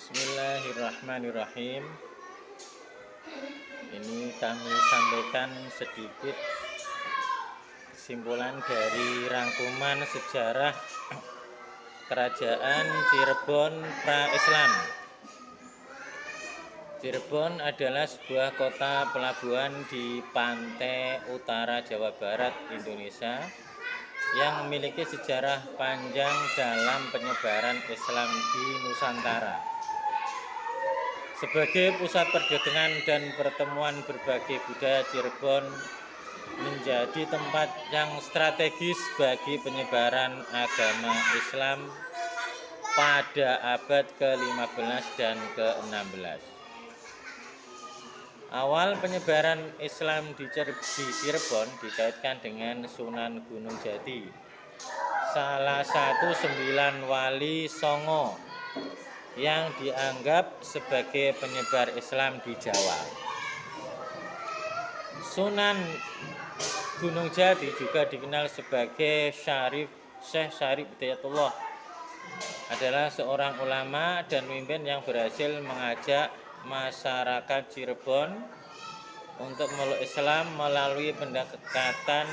Bismillahirrahmanirrahim. Ini kami sampaikan sedikit kesimpulan dari rangkuman sejarah Kerajaan Cirebon pra-Islam. Cirebon adalah sebuah kota pelabuhan di pantai utara Jawa Barat, Indonesia, yang memiliki sejarah panjang dalam penyebaran Islam di Nusantara. Sebagai pusat perdagangan dan pertemuan berbagai budaya, Cirebon menjadi tempat yang strategis bagi penyebaran agama Islam pada abad ke-15 dan ke-16. Awal penyebaran Islam di Cirebon dikaitkan dengan Sunan Gunung Jati, salah satu 9 wali Songo yang dianggap sebagai penyebar Islam di Jawa. Sunan Gunung Jati juga dikenal sebagai Syekh Syarif Hidayatullah, adalah seorang ulama dan pemimpin yang berhasil mengajak masyarakat Cirebon untuk meluk Islam melalui pendekatan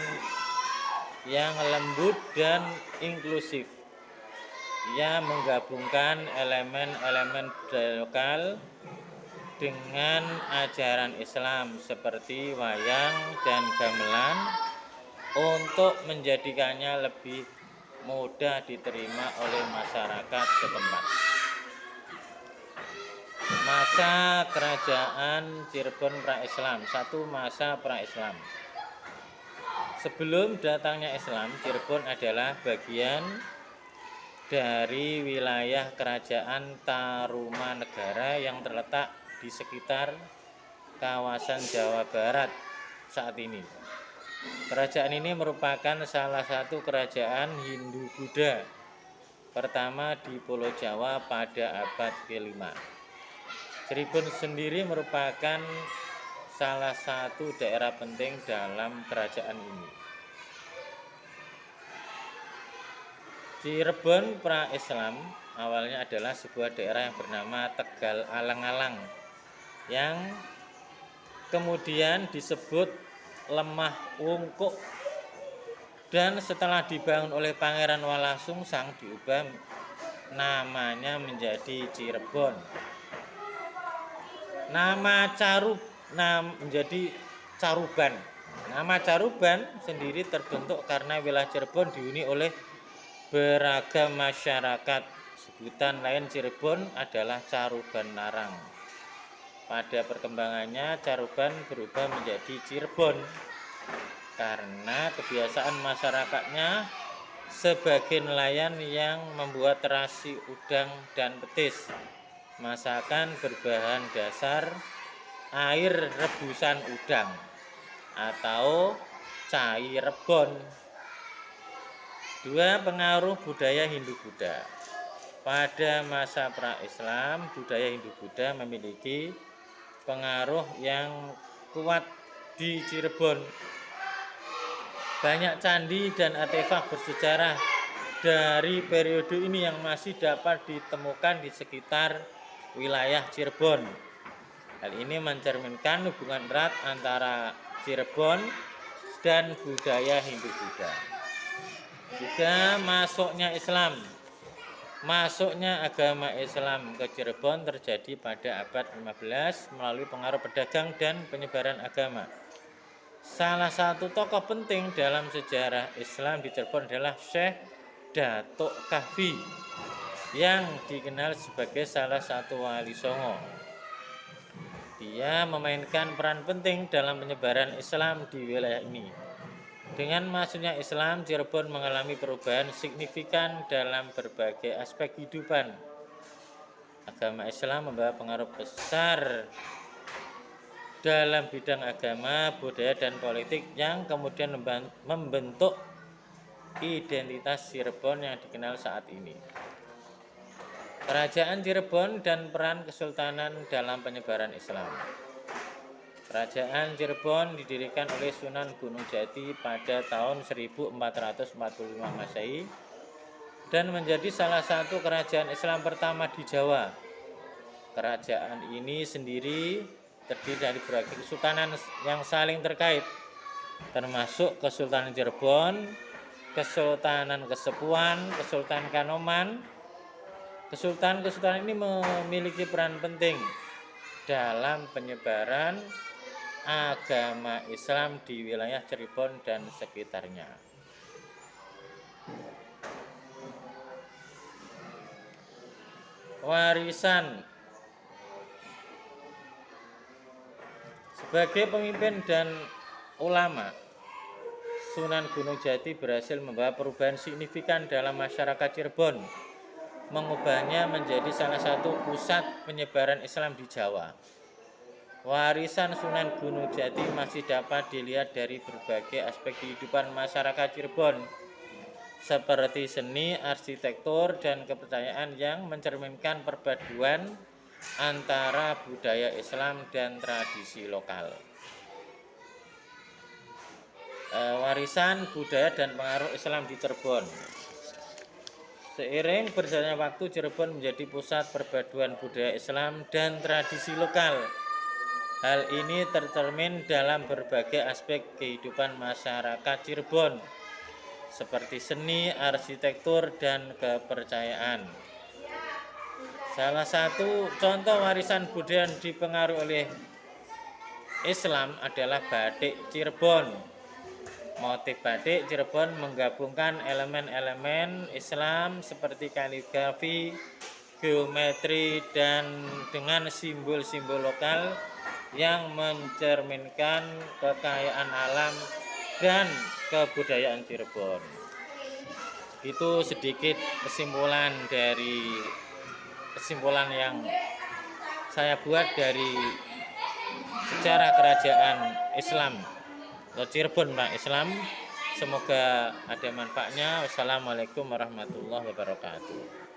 yang lembut dan inklusif. Ia menggabungkan elemen-elemen budaya lokal dengan ajaran Islam seperti wayang dan gamelan untuk menjadikannya lebih mudah diterima oleh masyarakat setempat. Masa Kerajaan Cirebon pra-Islam. Masa pra-Islam. Sebelum datangnya Islam, Cirebon adalah bagian dari wilayah Kerajaan Tarumanegara yang terletak di sekitar kawasan Jawa Barat saat ini. Kerajaan ini merupakan salah satu kerajaan Hindu-Buddha pertama di Pulau Jawa pada abad ke-5. Cirebon sendiri merupakan salah satu daerah penting dalam kerajaan ini. Cirebon pra-Islam awalnya adalah sebuah daerah yang bernama Tegal Alang-alang, yang kemudian disebut Lemah Wungkuk, dan setelah dibangun oleh Pangeran Walasungsang diubah namanya menjadi Cirebon. Menjadi Caruban. Nama Caruban sendiri terbentuk karena wilayah Cirebon dihuni oleh beragam masyarakat. Sebutan lain Cirebon adalah Caruban Larang. Pada perkembangannya Caruban berubah menjadi Cirebon karena kebiasaan masyarakatnya sebagai nelayan yang membuat terasi udang dan petis, masakan berbahan dasar air rebusan udang atau cai rebon. Dua pengaruh budaya Hindu-Buddha. Pada masa pra-Islam, budaya Hindu-Buddha memiliki pengaruh yang kuat di Cirebon. Banyak candi dan artefak bersejarah dari periode ini yang masih dapat ditemukan di sekitar wilayah Cirebon. Hal ini mencerminkan hubungan erat antara Cirebon dan budaya Hindu-Buddha. Juga masuknya agama Islam ke Cirebon terjadi pada abad 15 melalui pengaruh pedagang dan penyebaran agama. Salah satu tokoh penting dalam sejarah Islam di Cirebon adalah Syekh Datuk Kahfi, yang dikenal sebagai salah satu wali Songo. Dia memainkan peran penting dalam penyebaran Islam di wilayah ini. Dengan masuknya Islam, Cirebon mengalami perubahan signifikan dalam berbagai aspek kehidupan. Agama Islam membawa pengaruh besar dalam bidang agama, budaya, dan politik yang kemudian membentuk identitas Cirebon yang dikenal saat ini. Kerajaan Cirebon dan peran Kesultanan dalam penyebaran Islam. Kerajaan Cirebon didirikan oleh Sunan Gunung Jati pada tahun 1445 Masehi dan menjadi salah satu kerajaan Islam pertama di Jawa. Kerajaan ini sendiri terdiri dari berbagai kesultanan yang saling terkait, termasuk Kesultanan Cirebon, Kesultanan Kasepuhan, Kesultanan Kanoman. Kesultanan-kesultanan ini memiliki peran penting dalam penyebaran agama Islam di wilayah Cirebon dan sekitarnya. Warisan. Sebagai pemimpin dan ulama, Sunan Gunung Jati berhasil membawa perubahan signifikan dalam masyarakat Cirebon, mengubahnya menjadi salah satu pusat penyebaran Islam di Jawa. Warisan Sunan Gunung Jati masih dapat dilihat dari berbagai aspek kehidupan masyarakat Cirebon, seperti seni, arsitektur, dan kepercayaan yang mencerminkan perpaduan antara budaya Islam dan tradisi lokal. Warisan budaya dan pengaruh Islam di Cirebon. Seiring berjalannya waktu, Cirebon menjadi pusat perpaduan budaya Islam dan tradisi lokal. Hal ini tercermin dalam berbagai aspek kehidupan masyarakat Cirebon, seperti seni, arsitektur, dan kepercayaan. Salah satu contoh warisan budaya yang dipengaruhi oleh Islam adalah batik Cirebon. Motif batik Cirebon menggabungkan elemen-elemen Islam seperti kaligrafi, geometri, dan dengan simbol-simbol lokal yang mencerminkan kekayaan alam dan kebudayaan Cirebon. Itu sedikit kesimpulan yang saya buat dari sejarah kerajaan Islam atau Cirebon Pak Islam. Semoga ada manfaatnya. Wassalamualaikum warahmatullahi wabarakatuh.